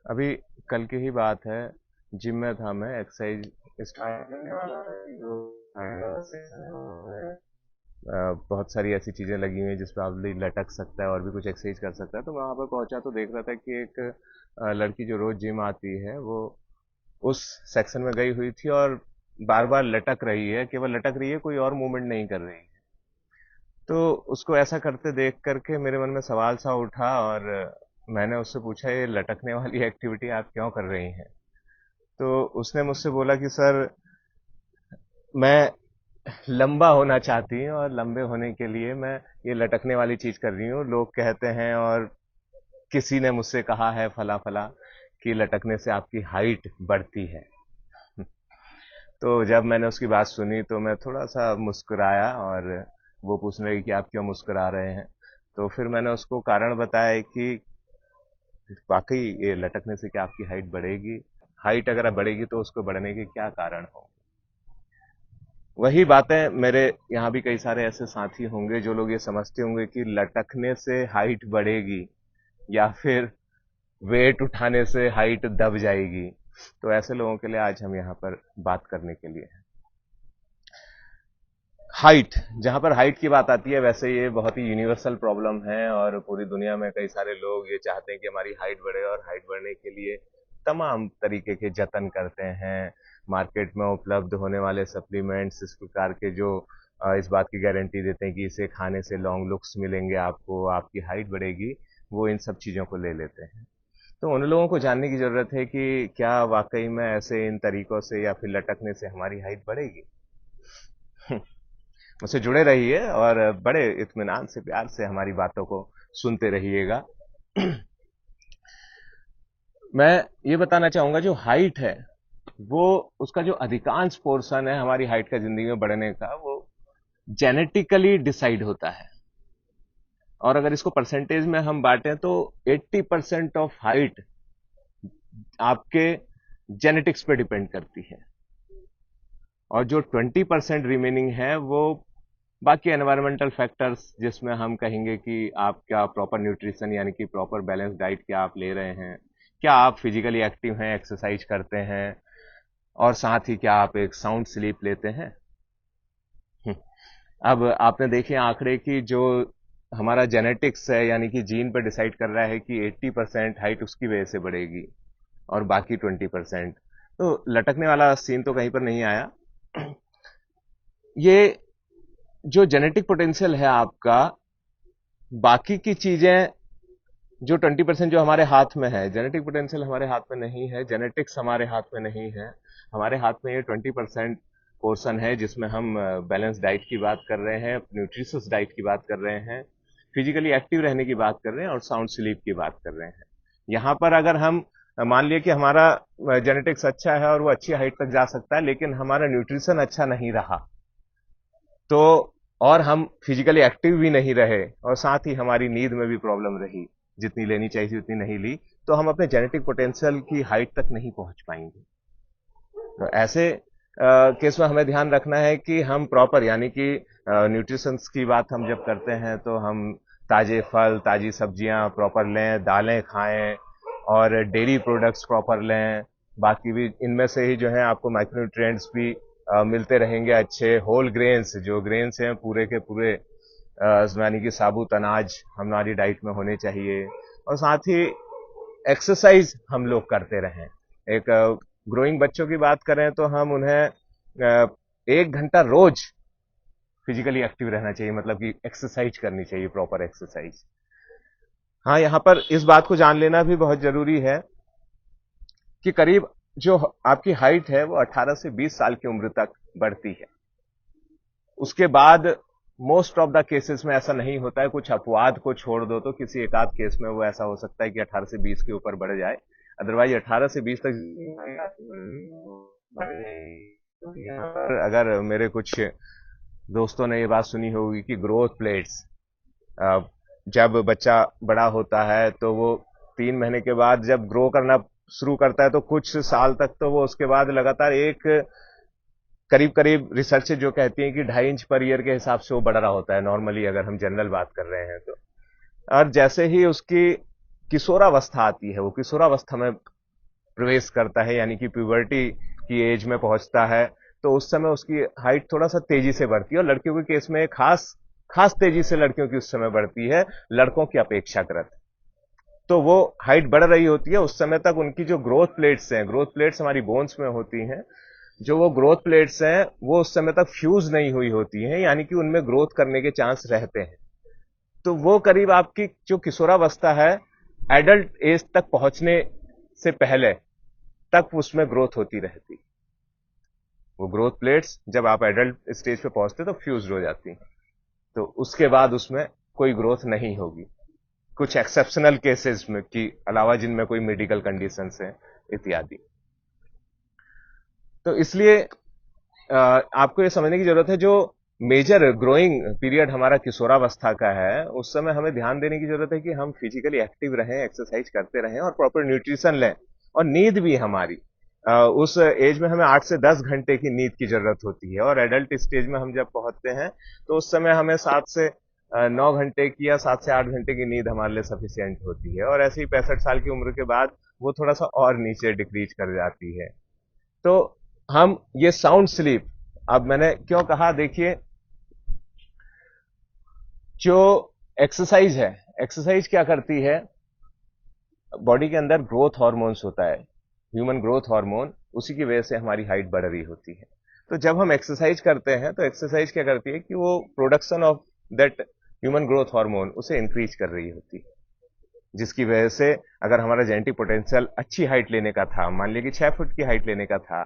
अभी कल की ही बात है। जिम में था मैं, एक्सरसाइज स्टार्ट करने वाला था। बहुत सारी ऐसी चीजें लगी हुई हैं जिस पे आदमी लटक सकता है और भी कुछ एक्सरसाइज कर सकता है। तो मैं वहां पर पहुंचा तो देख रहा था कि एक लड़की जो रोज जिम आती है वो उस सेक्शन में गई हुई थी और बार बार लटक रही है, केवल लटक रही है, कोई और मूवमेंट नहीं कर रही है। तो उसको ऐसा करते देख करके मेरे मन में सवाल सा उठा और मैंने उससे पूछा, ये लटकने वाली एक्टिविटी आप क्यों कर रही हैं? तो उसने मुझसे बोला कि सर, मैं लंबा होना चाहती हूँ और लंबे होने के लिए मैं ये लटकने वाली चीज कर रही हूँ। लोग कहते हैं और किसी ने मुझसे कहा है फला फला कि लटकने से आपकी हाइट बढ़ती है। तो जब मैंने उसकी बात सुनी तो मैं थोड़ा सा मुस्कुराया और वो पूछने लगी कि आप क्यों मुस्कुरा रहे हैं। तो फिर मैंने उसको कारण बताया कि वाकई ये लटकने से क्या आपकी हाइट बढ़ेगी? हाइट अगर बढ़ेगी तो उसको बढ़ने के क्या कारण हो? वही बातें मेरे यहाँ भी कई सारे ऐसे साथी होंगे जो लोग ये समझते होंगे कि लटकने से हाइट बढ़ेगी या फिर वेट उठाने से हाइट दब जाएगी। तो ऐसे लोगों के लिए आज हम यहाँ पर बात करने के लिए हैं। हाइट, जहां पर हाइट की बात आती है, वैसे ये बहुत ही यूनिवर्सल प्रॉब्लम है और पूरी दुनिया में कई सारे लोग ये चाहते हैं कि हमारी हाइट बढ़े और हाइट बढ़ने के लिए तमाम तरीके के जतन करते हैं। मार्केट में उपलब्ध होने वाले सप्लीमेंट्स इस प्रकार के जो इस बात की गारंटी देते हैं कि इसे खाने से लॉन्ग लुक्स मिलेंगे आपको, आपकी हाइट बढ़ेगी, वो इन सब चीजों को ले लेते हैं। तो उन लोगों को जानने की जरूरत है कि क्या वाकई में ऐसे इन तरीकों से या फिर लटकने से हमारी हाइट बढ़ेगी। मुझसे जुड़े रहिए और बड़े इत्मीनान से, प्यार से हमारी बातों को सुनते रहिएगा। मैं ये बताना चाहूंगा, जो हाइट है वो, उसका जो अधिकांश पोर्शन है हमारी हाइट का जिंदगी में बढ़ने का, वो जेनेटिकली डिसाइड होता है। और अगर इसको परसेंटेज में हम बांटें तो 80% ऑफ हाइट आपके जेनेटिक्स पे डिपेंड करती है और जो 20% रिमेनिंग है वो बाकी एनवायरमेंटल फैक्टर्स, जिसमें हम कहेंगे कि आप क्या प्रॉपर न्यूट्रिशन यानी कि प्रॉपर बैलेंस डाइट क्या आप ले रहे हैं, क्या आप फिजिकली एक्टिव हैं, एक्सरसाइज करते हैं, और साथ ही क्या आप एक साउंड स्लीप लेते हैं। अब आपने देखे आंकड़े की जो हमारा जेनेटिक्स है यानी कि जीन पर डिसाइड कर रहा है कि 80% हाइट उसकी वजह से बढ़ेगी और बाकी 20%। तो लटकने वाला सीन तो कहीं पर नहीं आया। ये जो जेनेटिक पोटेंशियल है आपका, बाकी की चीजें जो 20% जो हमारे हाथ में है, जेनेटिक पोटेंशियल हमारे हाथ में नहीं है, जेनेटिक्स हमारे हाथ में नहीं है। हमारे हाथ में ये 20% पोर्शन है जिसमें हम बैलेंस डाइट की बात कर रहे हैं, न्यूट्रिशियस डाइट की बात कर रहे हैं, फिजिकली एक्टिव रहने की बात कर रहे हैं और साउंड स्लीप की बात कर रहे हैं। यहां पर अगर हम मान लिए कि हमारा जेनेटिक्स अच्छा है और वो अच्छी हाइट तक जा सकता है, लेकिन हमारा न्यूट्रिशन अच्छा नहीं रहा तो, और हम फिजिकली एक्टिव भी नहीं रहे और साथ ही हमारी नींद में भी प्रॉब्लम रही, जितनी लेनी चाहिए थी उतनी नहीं ली, तो हम अपने जेनेटिक पोटेंशियल की हाइट तक नहीं पहुंच पाएंगे। तो ऐसे केस में हमें ध्यान रखना है कि हम प्रॉपर यानी कि न्यूट्रिशन की बात हम जब करते हैं तो हम ताजे फल, ताजी सब्जियां प्रॉपर लें, दालें खाएं और डेयरी प्रोडक्ट्स प्रॉपर लें। बाकी भी इनमें से ही जो है आपको माइक्रोन्यूट्रिएंट्स भी मिलते रहेंगे अच्छे। होल ग्रेन्स, जो ग्रेन्स हैं पूरे के पूरे, यानी कि साबुत अनाज हमारी डाइट में होने चाहिए। और साथ ही एक्सरसाइज हम लोग करते रहें। एक ग्रोइंग बच्चों की बात करें तो हम उन्हें 1 घंटा रोज फिजिकली एक्टिव रहना चाहिए, मतलब कि एक्सरसाइज करनी चाहिए, प्रॉपर एक्सरसाइज। हाँ, यहां पर इस बात को जान लेना भी बहुत जरूरी है कि करीब जो आपकी हाइट है वो 18 से 20 साल की उम्र तक बढ़ती है। उसके बाद मोस्ट ऑफ द केसेस में ऐसा नहीं होता है। कुछ अपवाद को छोड़ दो तो किसी एक आध केस में वो ऐसा हो सकता है कि 18 से 20 के ऊपर बढ़ जाए। अदरवाइज 18 से 20 तक यहाँ पर अगर मेरे कुछ दोस्तों ने ये बात सुनी होगी कि ग्रोथ प्लेट्स, जब बच्चा बड़ा होता है तो वो 3 महीने के बाद जब ग्रो करना शुरू करता है तो कुछ साल तक तो वो उसके बाद लगातार एक करीब करीब रिसर्च जो कहती है कि 2.5 इंच पर ईयर के हिसाब से वो बढ़ रहा होता है, नॉर्मली अगर हम जनरल बात कर रहे हैं तो। और जैसे ही उसकी किशोरावस्था आती है, वो किशोरावस्था में प्रवेश करता है, यानी कि प्यूबर्टी की एज में पहुंचता है, तो उस समय उसकी हाइट थोड़ा सा तेजी से बढ़ती है। और लड़कियों के केस में खास खास तेजी से लड़कियों की उस समय बढ़ती है, लड़कों की अपेक्षाकृत। तो वो हाइट बढ़ रही होती है, उस समय तक उनकी जो ग्रोथ प्लेट्स हैं, ग्रोथ प्लेट्स हमारी बोन्स में होती हैं, जो वो ग्रोथ प्लेट्स हैं वो उस समय तक फ्यूज नहीं हुई होती हैं, यानी कि उनमें ग्रोथ करने के चांस रहते हैं। तो वो करीब आपकी जो किशोरावस्था है, एडल्ट एज तक पहुंचने से पहले तक उसमें ग्रोथ होती रहती। वो ग्रोथ प्लेट्स जब आप एडल्ट स्टेज पे पहुंचते तो फ्यूज हो जाती, तो उसके बाद उसमें कोई ग्रोथ नहीं होगी, कुछ एक्सेप्शनल केसेस में की अलावा, जिनमें कोई मेडिकल कंडीशंस हैं इत्यादि। तो इसलिए आपको ये समझने की जरूरत है, जो मेजर ग्रोइंग पीरियड हमारा किशोरावस्था का है, उस समय हमें ध्यान देने की जरूरत है कि हम फिजिकली एक्टिव रहें, एक्सरसाइज करते रहें और प्रॉपर न्यूट्रिशन लें, और नींद भी हमारी उस एज में हमें 8 से 10 घंटे की नींद की जरूरत होती है, और एडल्ट स्टेज में हम जब पहुंचते हैं तो उस समय हमें 7 से 9 घंटे की या 7 से 8 घंटे की नींद हमारे लिए सफिशियंट होती है। और ऐसे ही 65 साल की उम्र के बाद वो थोड़ा सा और नीचे डिक्रीज कर जाती है। तो हम ये साउंड स्लीप, अब मैंने क्यों कहा, देखिए जो एक्सरसाइज है, एक्सरसाइज क्या करती है, बॉडी के अंदर ग्रोथ हार्मोन्स होता है, ह्यूमन ग्रोथ हार्मोन, उसी की वजह से हमारी हाइट बढ़ रही होती है। तो जब हम एक्सरसाइज करते हैं तो एक्सरसाइज क्या करती है कि वो production of that human growth hormone उसे इंक्रीज कर रही होती है, जिसकी वजह से अगर हमारा जेनेटिक पोटेंशियल अच्छी हाइट लेने का था, मान लीजिए कि 6 फुट की हाइट लेने का था,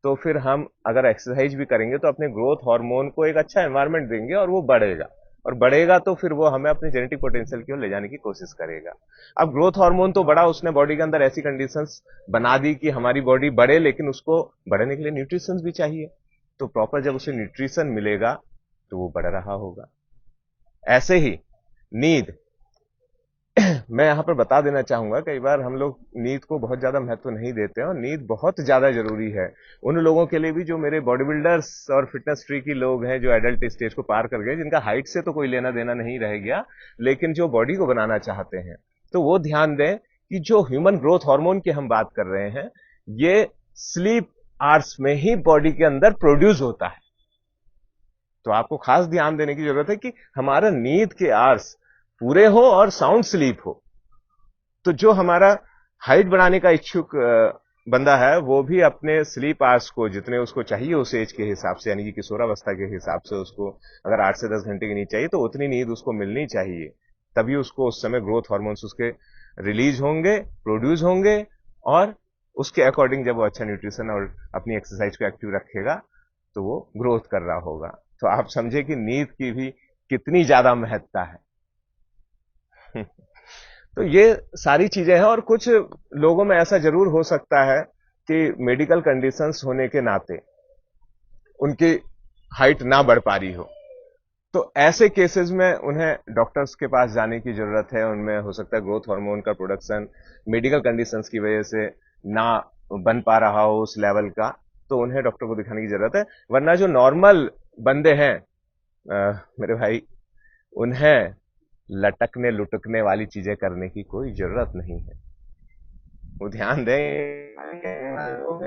तो फिर हम अगर एक्सरसाइज भी करेंगे तो अपने ग्रोथ हार्मोन को एक अच्छा एनवायरनमेंट देंगे और वो बढ़ेगा, और बढ़ेगा तो फिर वो हमें अपने जेनेटिक पोटेंशियल की ओर ले जाने की कोशिश करेगा। अब ग्रोथ हार्मोन तो बढ़ा, उसने बॉडी के अंदर ऐसी कंडीशंस बना दी कि हमारी बॉडी बढ़े, लेकिन उसको बढ़ने के लिए न्यूट्रिशन भी चाहिए, तो प्रॉपर जब उसे न्यूट्रिशन मिलेगा तो वो बढ़ रहा होगा। ऐसे ही नींद, मैं यहां पर बता देना चाहूंगा, कई बार हम लोग नींद को बहुत ज्यादा महत्व नहीं देते हैं, और नींद बहुत ज्यादा जरूरी है उन लोगों के लिए भी जो मेरे बॉडी बिल्डर्स और फिटनेस फ्रीकी लोग हैं, जो एडल्ट स्टेज को पार कर गए, जिनका हाइट से तो कोई लेना देना नहीं रह गया, लेकिन जो बॉडी को बनाना चाहते हैं, तो वो ध्यान दें कि जो ह्यूमन ग्रोथ हार्मोन की हम बात कर रहे हैं, ये स्लीप आवर्स में ही बॉडी के अंदर प्रोड्यूस होता है। तो आपको खास ध्यान देने की जरूरत है कि हमारा नींद के आवर्स पूरे हो और साउंड स्लीप हो। तो जो हमारा हाइट बढ़ाने का इच्छुक बंदा है, वो भी अपने स्लीप आवर्स को जितने उसको चाहिए उस एज के हिसाब से, यानी कि किशोरावस्था के हिसाब से, उसको अगर 8 से 10 घंटे की नींद चाहिए तो उतनी नींद उसको मिलनी चाहिए, तभी उसको उस समय ग्रोथ हार्मोन्स उसके रिलीज होंगे, प्रोड्यूस होंगे, और उसके अकॉर्डिंग जब वो अच्छा न्यूट्रिशन और अपनी एक्सरसाइज को एक्टिव रखेगा तो वो ग्रोथ कर रहा होगा। तो आप समझे कि नींद की भी कितनी ज्यादा महत्ता है। तो ये सारी चीजें हैं, और कुछ लोगों में ऐसा जरूर हो सकता है कि मेडिकल कंडीशंस होने के नाते उनकी हाइट ना बढ़ पा रही हो, तो ऐसे केसेस में उन्हें डॉक्टर्स के पास जाने की जरूरत है। उनमें हो सकता है ग्रोथ हार्मोन का प्रोडक्शन मेडिकल कंडीशंस की वजह से ना बन पा रहा हो उस लेवल का, तो उन्हें डॉक्टर को दिखाने की जरूरत है। वरना जो नॉर्मल बंदे हैं मेरे भाई, उन्हें लटकने लुटकने वाली चीजें करने की कोई जरूरत नहीं है। वो ध्यान दें,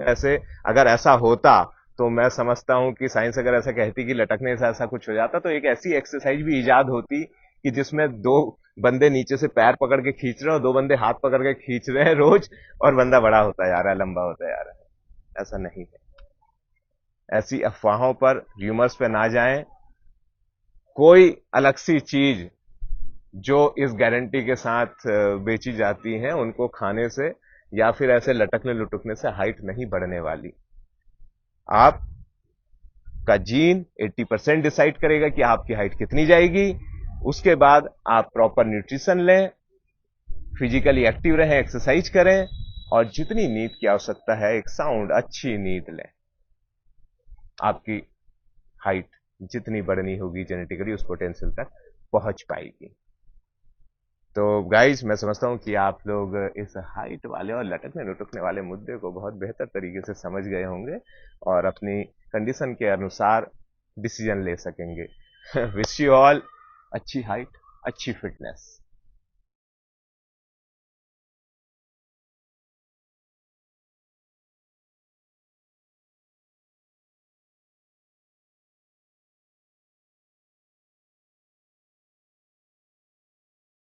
ऐसे अगर ऐसा होता तो मैं समझता हूं कि साइंस अगर ऐसा कहती कि लटकने से ऐसा कुछ हो जाता, तो एक ऐसी एक्सरसाइज भी इजाद होती कि जिसमें 2 बंदे नीचे से पैर पकड़ के खींच रहे हैं और 2 बंदे हाथ पकड़ के खींच रहे हैं रोज, और बंदा बड़ा होता जा रहा है, लंबा होता जा रहा है। ऐसा नहीं है। ऐसी अफवाहों पर, र्यूमर्स पे ना जाएं। कोई अलग सी चीज जो इस गारंटी के साथ बेची जाती हैं, उनको खाने से या फिर ऐसे लटकने लुटकने से हाइट नहीं बढ़ने वाली। आप का जीन 80% डिसाइड करेगा कि आपकी हाइट कितनी जाएगी। उसके बाद आप प्रॉपर न्यूट्रिशन लें, फिजिकली एक्टिव रहें, एक्सरसाइज करें, और जितनी नींद की आवश्यकता है, एक साउंड अच्छी नींद लें। आपकी हाइट जितनी बढ़नी होगी जेनेटिकली, उस पोटेंशियल तक पहुंच पाएगी। तो गाइस, मैं समझता हूं कि आप लोग इस हाइट वाले और लटकने लुटकने वाले मुद्दे को बहुत बेहतर तरीके से समझ गए होंगे और अपनी कंडीशन के अनुसार डिसीजन ले सकेंगे। विश यू ऑल अच्छी हाइट, अच्छी फिटनेस।